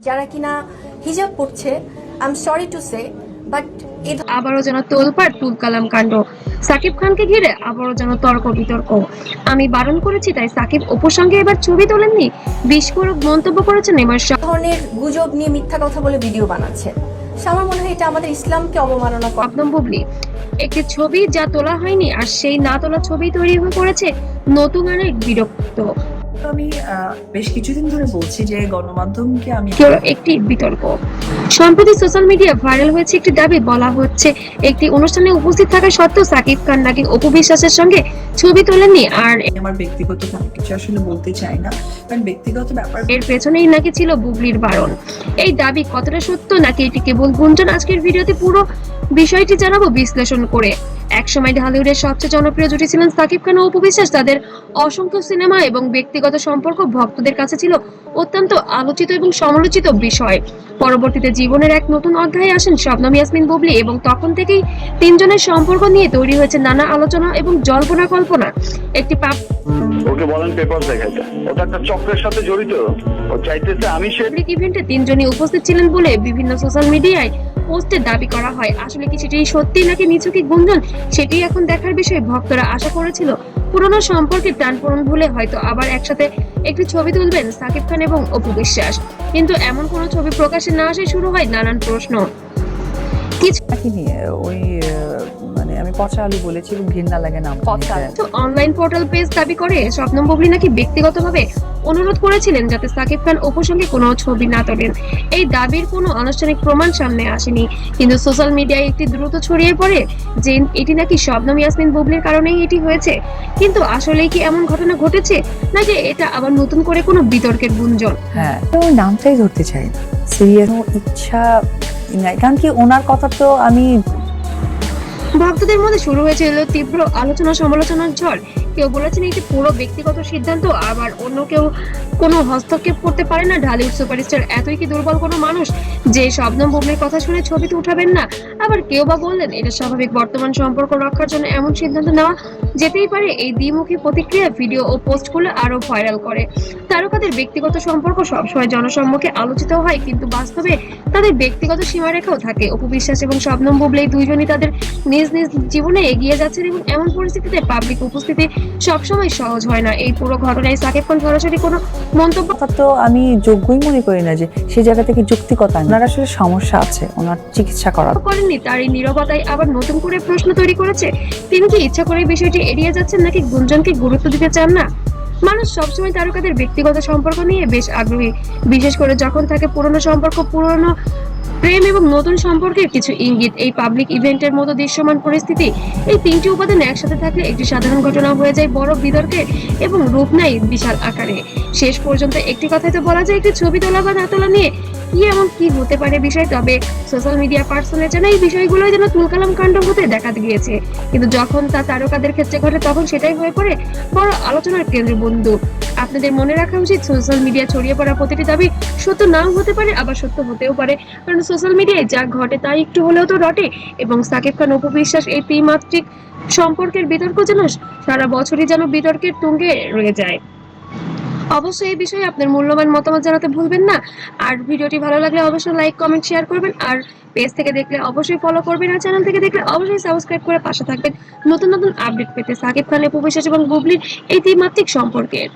যারা কিনা হিজাব পড়ছে, I am sorry to say, but আবারও যেন তোলপাড় তুলকালাম কাণ্ড। সাকিব খানকে ঘিরে আবারও যেন তর্ক বিতর্ক। আমি বারণ করেছি তাই সাকিব অপুর সঙ্গে এবার ছবি তোলেননি, বিস্ফোরক মন্তব্য করেছেন এমার শাহ। ধরনের গুজব নিয়ে মিথ্যা কথা বলে ভিডিও বানাচ্ছে। আমার মনে হয় এটা আমাদের ইসলামকে অবমাননা করে। শবনম বুবলি একটি ছবি যা তোলা হয়নি আর সেই না তোলা ছবি তৈরি হয়ে পড়েছে নতুন অনেক বিরক্ত। আমি বেশ কিছুদিন ধরে বলছি যে গণমাধ্যমকে আমি একটি বিতর্ক সম্প্রতি সোশ্যাল মিডিয়া ভাইরাল হয়েছে একটি দাবি। বলা হচ্ছে একটি অনুষ্ঠানে উপস্থিত থাকা সত্ত্বেও সাকিব খান নাকি অপু বিশ্বাসের সঙ্গে ছবি তোলেননি। আর আমার ব্যক্তিগত কিছু আসলে বলতে চাই না, কারণ ব্যক্তিগত ব্যাপার এর পেছনেই নাকি ছিল বুবলির বারণ। এই দাবি কতটা সত্য নাকি এটি কেবল গুঞ্জন, আজকের ভিডিওতে পুরো বিষয়টি জানাবো বিশ্লেষণ করে। একসময় ঢালিউডের সবচেয়ে জনপ্রিয় জুটি ছিলেন সাকিব খান ও অপু বিশ্বাস। তাদের অসংখ্য সিনেমা এবং ব্যক্তিগত সম্পর্ক ভক্তদের কাছে ছিল অত্যন্ত আলোচিত এবং সমালোচিত বিষয়। পরবর্তীতে জীবনের এক নতুন অধ্যায়ে আসেন শবনম ইয়াসমিন বুবলি এবং তখন থেকেই তিনজনের সম্পর্ক নিয়ে তৈরি হয়েছে নানা আলোচনা এবং জল্পনা কল্পনা। একটি ওকে বলেন পেপার দেখাইতে, ওটা একটা চক্রের সাথে জড়িত। ও চাইতেছে আমি পাবলিক ইভেন্টে তিনজনই উপস্থিত ছিলেন বলে বিভিন্ন সোশ্যাল মিডিয়ায় পোস্টে দাবি করা হয়। আসলে কি সেটি সত্যি নাকি নিছকই গুঞ্জন, সেটি এখন দেখার বিষয়। ভক্তরা আশা করেছিল পুরনো সম্পর্কে টানপোড়েন ভুলে হয়তো আবার একসাথে একটি ছবি তুলবেন সাকিব খান এবং অপু বিশ্বাস, কিন্তু এমন কোনো ছবি প্রকাশে না আসে শুরু হয় নানান প্রশ্ন। কিছু নিয়ে ওই মানে আমি পচা আলু বলেছি এবং ঘৃণা লাগে না। অনলাইন পোর্টাল পেজ দাবি করে শবনম বুবলি নাকি ব্যক্তিগতভাবে অনুরোধ করেছিলেন যাতে সাকিব খান অপুর সঙ্গে কোনো ছবি না তোলেন। এই দাবির কোনো আনুষ্ঠানিক প্রমাণ সামনে আসেনি, কিন্তু সোশ্যাল মিডিয়ায় একটি দ্রুত ছড়িয়ে পড়ে যে এটি নাকি শবনম ইয়াসমিন বুবলির কারণেই এটি হয়েছে। কিন্তু আসলেই কি এমন ঘটনা ঘটেছে নাকি এটা আবার নতুন করে কোনো বিতর্কের গুঞ্জন? হ্যাঁ, ওর নামটাই ধরতে চাই না, সিরিয়াস ইচ্ছা নাই, কারণ কি ওনার কথা তো আমি ভক্তদের মধ্যে শুরু হয়েছিল তীব্র আলোচনা সমালোচনার ঝড়। কেউ বলেছেন এটি পুরো ব্যক্তিগত সিদ্ধান্ত, আবার অন্য কেউ কোনো হস্তক্ষেপ করতে পারে না। ঢালিউড সুপারস্টার এতই কি দুর্বল কোনো মানুষ যে শবনম বুবলির কথা শুনে ছবিতে উঠাবেন না? আবার কেউ বা বললেন এটা স্বাভাবিক, বর্তমান সম্পর্ক রক্ষার জন্য এমন সিদ্ধান্ত নেওয়া যেতেই পারে। এই দ্বিমুখী প্রতিক্রিয়া ভিডিও ও পোস্টগুলো আরো ভাইরাল করে। তারকাদের ব্যক্তিগত সম্পর্ক সবসময় জনসম্মুখে আলোচিত হয়, কিন্তু বাস্তবে তাদের ব্যক্তিগত সীমারেখাও থাকে। অপু বিশ্বাস এবং শবনম বুবলি দুইজনই তাদের নিজ নিজ জীবনে এগিয়ে যাচ্ছেন এবং এমন পরিস্থিতিতে পাবলিক উপস্থিতি সবসময় সহজ হয় না। এই পুরো ঘটনায় সাকিব খান সরাসরি কোনো মন্তব্য কথা তো আমি যোগ্যই মনে করি না যে সেই জায়গা থেকে যুক্তিকতা। ওনার আসলে সমস্যা আছে, ওনার চিকিৎসা করা করেননি। তার এই নীরবতাই আবার নতুন করে প্রশ্ন তৈরি করেছে। তিনি কি ইচ্ছা করে বিষয়টি এড়িয়ে যাচ্ছেন নাকি গুঞ্জনকে গুরুত্ব দিতে চান না? মানুষ সবসময় তারকাদের ব্যক্তিগত সম্পর্ক নিয়ে বেশ আগ্রহী, বিশেষ করে যখন থাকে পুরনো সম্পর্ক, পুরনো প্রেম এবং নতুন সম্পর্কের কিছু ইঙ্গিত। এই পাবলিক ইভেন্টের মতো দৃশ্যমান পরিস্থিতি, এই তিনটি উপাদান একসাথে থাকলে একটি সাধারণ ঘটনা হয়ে যায় বড় বিতর্কের এবং রূপ নেয় বিশাল আকারে। শেষ পর্যন্ত একটি কথাই তো বলা যায়, একটি ছবি তোলা বা না তোলা নিয়ে কি এমন কি হতে পারে বিষয়। তবে সোশ্যাল মিডিয়া পার্সনের যেন এই বিষয়গুলো যেন তুলকালাম কাণ্ড হতে দেখা গিয়েছে, কিন্তু যখন তা তারকাদের ক্ষেত্রে ঘটে তখন সেটাই হয়ে পড়ে বড় আলোচনার কেন্দ্রবিন্দু। আপনাদের মনে রাখা উচিত সোশ্যাল মিডিয়া ছড়িয়ে পড়া প্রতিটি দাবি সত্য নাও হতে পারে, আবার সত্য হতেও পারে, কারণ সোশ্যাল মিডিয়ায় যা ঘটে তা একটু হলেও তো রটে। এবং সাকিব খান অপু বিশ্বাস এই ত্রিমাত্রিক সম্পর্কের বিতর্ক যেন সারা বছরই যেন বিতর্কের তুঙ্গে রয়ে যায়। অবশ্যই এই বিষয়ে আপনার মূল্যবান মতামত জানাতে ভুলবেন না। আর ভিডিওটি ভালো লাগলে অবশ্যই লাইক কমেন্ট শেয়ার করবেন। আর পেজ থেকে দেখলে অবশ্যই ফলো করবেন, আর চ্যানেল থেকে দেখলে অবশ্যই সাবস্ক্রাইব করে পাশে থাকবেন নতুন নতুন আপডেট পেতে সাকিব খান অপু বিশ্বাস এবং বুবলির এই ত্রিমাত্রিক সম্পর্কের।